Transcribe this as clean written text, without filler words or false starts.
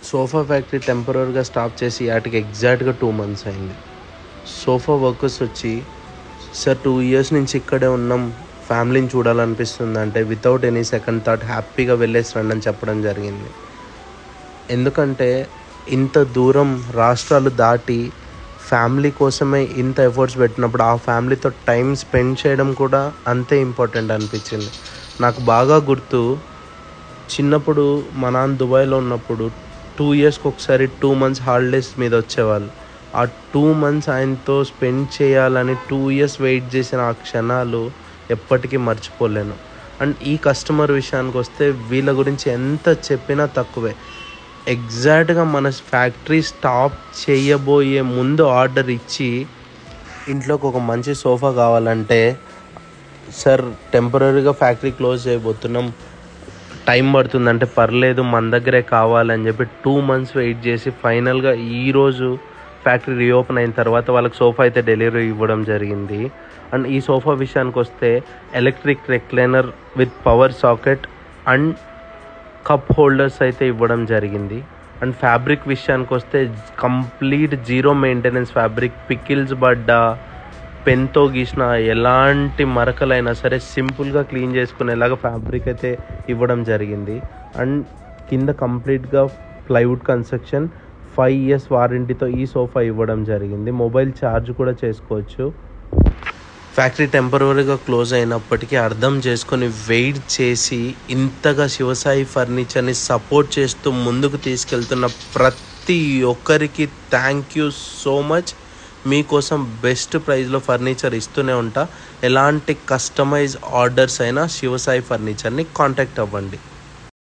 Sofa factory టెంపరరీగా stop చేసి వాటికి ఎగ్జాక్ట్గా 2 months అయింది. సోఫా వర్కర్స్ వచ్చి, సార్ 2 years నుంచి ఇక్కడే ఉన్నాం, ఫ్యామిలీని చూడాలనిపిస్తుంది అంటే వితౌట్ ఎనీ సెకండ్ థాట్ హ్యాపీగా వెళ్ళేసి రండి అని చెప్పడం జరిగింది. ఎందుకంటే ఇంత దూరం రాష్ట్రాలు దాటి ఫ్యామిలీ కోసమే ఇంత ఎఫర్ట్స్ పెట్టినప్పుడు ఆ ఫ్యామిలీతో టైం స్పెండ్ చేయడం కూడా అంతే ఇంపార్టెంట్ అనిపించింది. నాకు బాగా గుర్తు, చిన్నప్పుడు మా నాన్న దుబాయ్లో ఉన్నప్పుడు 2 yearsకి ఒకసారి 2 months హాలిడేస్ మీద వచ్చేవాళ్ళు. ఆ 2 months ఆయనతో స్పెండ్ చేయాలని 2 years వెయిట్ చేసిన ఆ క్షణాలు ఎప్పటికీ మర్చిపోలేను. అండ్ ఈ కస్టమర్ విషయానికి వస్తే వీళ్ళ గురించి ఎంత చెప్పినా తక్కువే. ఎగ్జాక్ట్గా మన ఫ్యాక్టరీ స్టాప్ చేయబోయే ముందు ఆర్డర్ ఇచ్చి, ఇంట్లోకి ఒక మంచి సోఫా కావాలంటే, సార్ టెంపరీగా ఫ్యాక్టరీ క్లోజ్ చేయబోతున్నాం, టైం పడుతుందంటే పర్లేదు మన దగ్గరే కావాలని చెప్పి 2 months వెయిట్ చేసి ఫైనల్గా ఈరోజు ఫ్యాక్టరీ రీఓపెన్ అయిన తర్వాత వాళ్ళకి సోఫా అయితే డెలివరీ ఇవ్వడం జరిగింది. అండ్ ఈ సోఫా విషయానికి వస్తే electric recliner with power socket and cup holders అయితే ఇవ్వడం జరిగింది. అండ్ ఫ్యాబ్రిక్ విషయానికి వస్తే complete zero maintenance fabric, pickles పడ్డ, పెన్తో గీసిన ఎలాంటి మరకలైనా సరే సింపుల్గా క్లీన్ చేసుకునేలాగా ఫ్యాబ్రిక్ అయితే ఇవ్వడం జరిగింది. అండ్ కింద కంప్లీట్గా ప్లైవుడ్ కన్స్ట్రక్షన్, 5 years వారంటీతో ఈ సోఫా ఇవ్వడం జరిగింది. మొబైల్ ఛార్జ్ కూడా చేసుకోవచ్చు. ఫ్యాక్టరీ టెంపరీగా క్లోజ్ అయినప్పటికీ అర్థం చేసుకొని వెయిట్ చేసి ఇంతగా శివసాయి ఫర్నిచర్ని సపోర్ట్ చేస్తూ ముందుకు తీసుకెళ్తున్న ప్రతి ఒక్కరికి థ్యాంక్ యూ సో మచ్. మీకోసం బెస్ట్ ప్రైస్లో ఫర్నిచర్ ఇస్తూనే ఉంటా. ఎలాంటి కస్టమైజ్ ఆర్డర్స్ అయినా శివసాయి ఫర్నిచర్ని కాంటాక్ట్ అవ్వండి.